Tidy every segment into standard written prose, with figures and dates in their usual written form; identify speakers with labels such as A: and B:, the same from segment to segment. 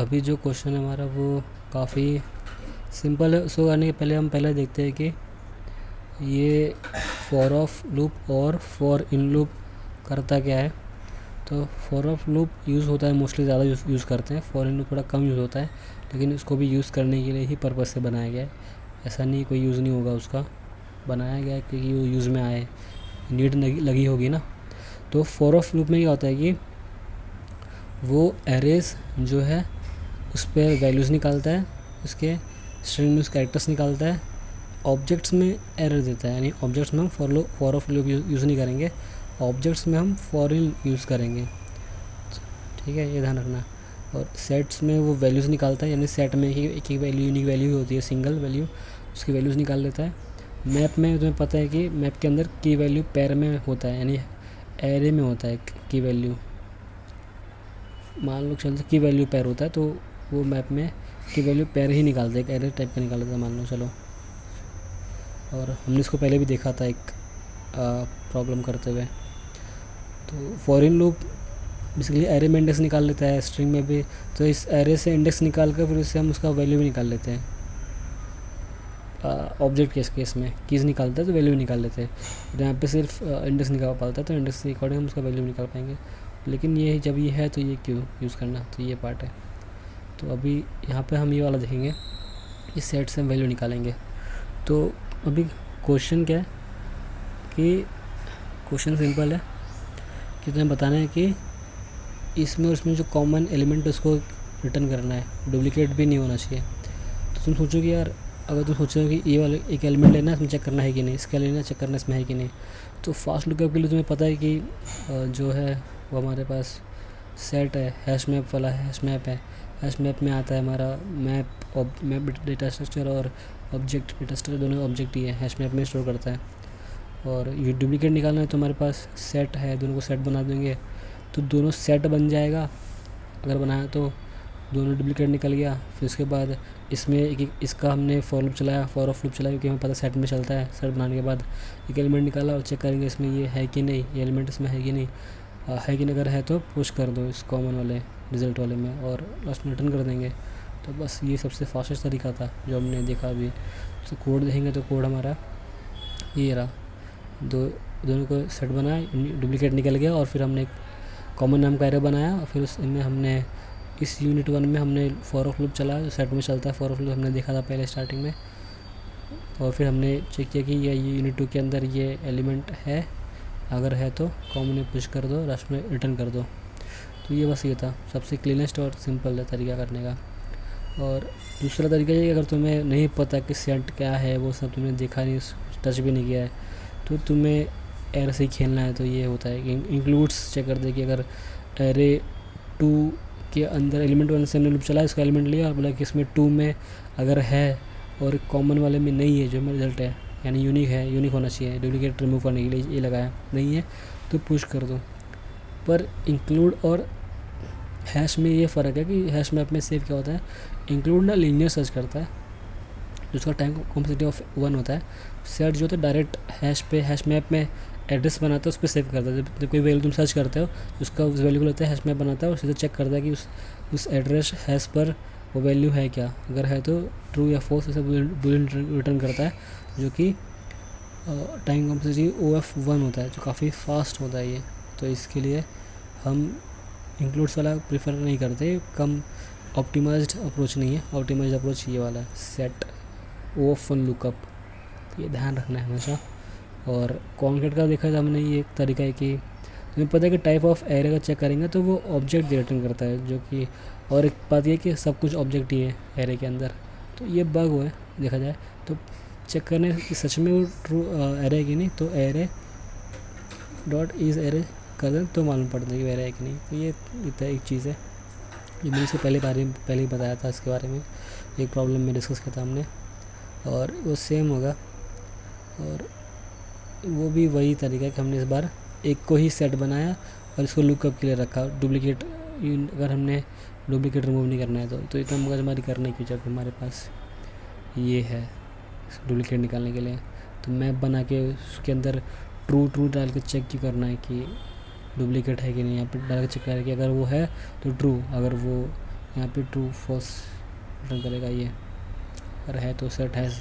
A: अभी जो क्वेश्चन है हमारा वो काफ़ी सिंपल है। उसको करने के पहले हम पहले देखते हैं कि ये फॉर ऑफ लूप और फॉर इन लूप करता क्या है। तो फॉर ऑफ लूप यूज़ होता है, मोस्टली ज़्यादा यूज़ करते हैं। फॉर इन लूप थोड़ा कम यूज़ होता है, लेकिन इसको भी यूज़ करने के लिए ही पर्पज़ से बनाया गया है। ऐसा नहीं कोई यूज़ नहीं होगा उसका, बनाया गया है क्योंकि वो यूज़ में आए, नीड लगी होगी ना। तो फॉर ऑफ लूप में क्या होता है कि वो एरेज जो है उस पर वैल्यूज़ निकालता है, उसके स्ट्रिंग में उस कैरेक्टर्स निकालता है, ऑब्जेक्ट्स में एरर देता है। यानी ऑब्जेक्ट्स में हम फॉर ऑफ लूप यूज़ नहीं करेंगे, ऑब्जेक्ट्स में हम फॉर इन यूज़ करेंगे। ठीक है, ये ध्यान रखना। और सेट्स में वो वैल्यूज़ निकालता है, यानी सेट में एक वैल्यू यूनिक वैल्यू होती है, सिंगल वैल्यू, उसकी वैल्यूज़ निकाल लेता है। मैप में तुम्हें पता है कि मैप के अंदर की वैल्यू पैर में होता है, यानी एरे में होता है की वैल्यू। मान लो चलते की वैल्यू पैर होता है, तो वो मैप में की वैल्यू पैर ही निकालता है, एक एरे टाइप का निकाल देता है मान लो। चलो, और हमने इसको पहले भी देखा था एक प्रॉब्लम करते हुए। तो for in loop basically array में इंडेक्स निकाल लेता है, स्ट्रिंग में भी। तो इस एरे से इंडेक्स निकाल कर फिर उससे हम उसका वैल्यू भी निकाल लेते हैं। ऑब्जेक्ट के केस में कीज़ निकालता है तो वैल्यू भी निकाल लेते हैं। और यहाँ पे सिर्फ इंडेक्स निकाल पाता है, तो इंडेक्स के अकॉर्डिंग हम उसका वैल्यू निकाल पाएंगे। लेकिन ये जब ये है तो ये क्यों यूज़ करना, तो ये पार्ट है। तो अभी यहाँ पे हम ये वाला देखेंगे, इस सेट से हम वैल्यू निकालेंगे। तो अभी क्वेश्चन क्या है कि क्वेश्चन सिंपल है कि तुम्हें बताना है कि इसमें और उसमें जो कॉमन एलिमेंट है उसको रिटर्न करना है, डुप्लीकेट भी नहीं होना चाहिए। तो तुम सोचो कि यार, अगर तुम सोचो कि ये वाला एक एलिमेंट लेना है, इसमें चेक करना है कि नहीं, इसका लेना चेक करना इसमें है कि नहीं। तो फास्ट लुकअप के लिए तुम्हें पता है कि जो है वो हमारे पास सेट है, हैश मैप वाला हैश मैप है। हैश मैप में आता है हमारा मैप डेटा स्ट्रक्चर और ऑब्जेक्ट डेटा स्ट्रक्चर, दोनों ऑब्जेक्ट ही है, हैश मैप में स्टोर करता है। और ये डुप्लीकेट निकालना है तो हमारे पास सेट है, दोनों को सेट बना देंगे तो दोनों सेट बन जाएगा। अगर बनाया तो दोनों डुप्लीकेट निकल गया। फिर उसके बाद इसमें इसका हमने फॉर लूप चलाया, फॉर ऑफ लूप चलाया, क्योंकि हमें पता सेट में चलता है। सेट बनाने के बाद एक एलिमेंट निकाला और चेक करेंगे इसमें ये है कि नहीं, ये एलिमेंट इसमें है कि नहीं, है कि नहीं। अगर है तो पुश कर दो इस कॉमन वाले रिजल्ट वाले में और लास्ट में रिटर्न कर देंगे। तो बस ये सबसे फास्टेस्ट तरीका था जो हमने देखा अभी। तो कोड देखेंगे तो कोड हमारा ये रहा, दोनों को सेट बनाया, डुप्लीकेट निकल गया। और फिर हमने एक कॉमन नाम का एरे बनाया और फिर उसमें हमने इस यूनिट 1 में हमने फॉर ऑफ लूप चलाया, जो सेट में चलता है। फॉर ऑफ लूप हमने देखा था पहले स्टार्टिंग में। और फिर हमने चेक किया कि ये यूनिट 2 के अंदर ये एलिमेंट है, अगर है तो कॉमन में पुश कर दो, लास्ट में रिटर्न कर दो। तो ये बस ये था सबसे क्लीनेस्ट और सिंपल तरीका करने का। और दूसरा तरीका ये, अगर तुम्हें नहीं पता कि सेट क्या है, वो सब तुमने देखा नहीं, टच भी नहीं किया है, तो तुम्हें एरे से ही खेलना है। तो ये होता है कि इंक्लूड्स चेक कर दे कि अगर एरे 2 के अंदर एलिमेंट 1 से हमने लूप चला, इसका एलिमेंट लिया और बोला कि इसमें 2 में अगर है और कॉमन वाले में नहीं है, जो हमारा रिजल्ट है यानी यूनिक है, यूनिक होना चाहिए, डुप्लीकेट रिमूव करने के लिए ये लगाया, नहीं है तो पुश कर दो। पर इंक्लूड और हैश में ये फ़र्क है कि हैश मैप में सेव क्या होता है, इंक्लूड ना लीनियर सर्च करता है, जिसका टाइम कॉम्प्लेक्सिटी ऑफ 1 होता है। सेट जो होता है डायरेक्ट हैश मैप में एड्रेस बनाता है, उस पर सेव करता है। जब कोई वैल्यू तुम सर्च करते हो, उसका उस वैल्यू को लेता है हैश मैप बनाता है और सीधे चेक करता है कि उस एड्रेस हैश पर वो वैल्यू है क्या, अगर है तो ट्रू या फॉल्स ऐसा बूलियन रिटर्न करता है, जो कि टाइम कॉम्प्लेक्सिटी OF1 होता है, जो काफ़ी फास्ट होता है ये। तो इसके लिए हम इंक्लूड्स वाला प्रेफर नहीं करते, कम ऑप्टिमाइज्ड अप्रोच नहीं है। ऑप्टिमाइज्ड अप्रोच ये वाला है, सेट OF1 लुकअप। तो ये ध्यान रखना है हमेशा। और कॉन्केट का देखा था हमने, ये एक तरीका है कि तुम्हें पता है कि टाइप ऑफ एरे का चेक करेंगे तो वो ऑब्जेक्ट रिटर्न करता है, जो कि और एक बात ये कि सब कुछ ऑब्जेक्ट ही है एरे के अंदर। तो ये बग हुआ है देखा जाए तो। चेक करने कि सच में वो ट्रू एरे है कि नहीं, तो एरे डॉट इज एरे कर दें तो मालूम पड़ता है कि एरे है कि नहीं। तो ये एक चीज़ है जो मैंने इसके पहले ही बताया था, इसके बारे में एक प्रॉब्लम में डिस्कस किया था हमने। और वो सेम होगा, और वो भी वही तरीका है कि हमने इस बार एक को ही सेट बनाया और इसको लुकअप के लिए रखा। डुप्लीकेट अगर हमने डुप्लीकेट रिमूव नहीं करना है तो इतना मगज हमारी करने की, जब हमारे पास ये है डुप्लीकेट निकालने के लिए। तो मैप बना के उसके अंदर ट्रू डाल के चेक क्यों करना है कि डुप्लीकेट है कि नहीं। यहाँ पर डाल के चेक करें कि अगर वो है तो ट्रू, अगर वो यहाँ पे ट्रू फॉल्स रिटर्न करेगा ये, अगर है तो सेट हैज़,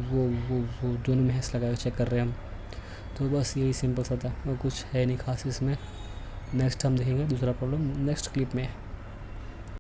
A: वो दोनों में हैश लगा चेक कर रहे हैं हम। तो बस यही सिंपल सा था और कुछ है नहीं खास इसमें। नेक्स्ट हम देखेंगे दूसरा प्रॉब्लम नेक्स्ट क्लिप में।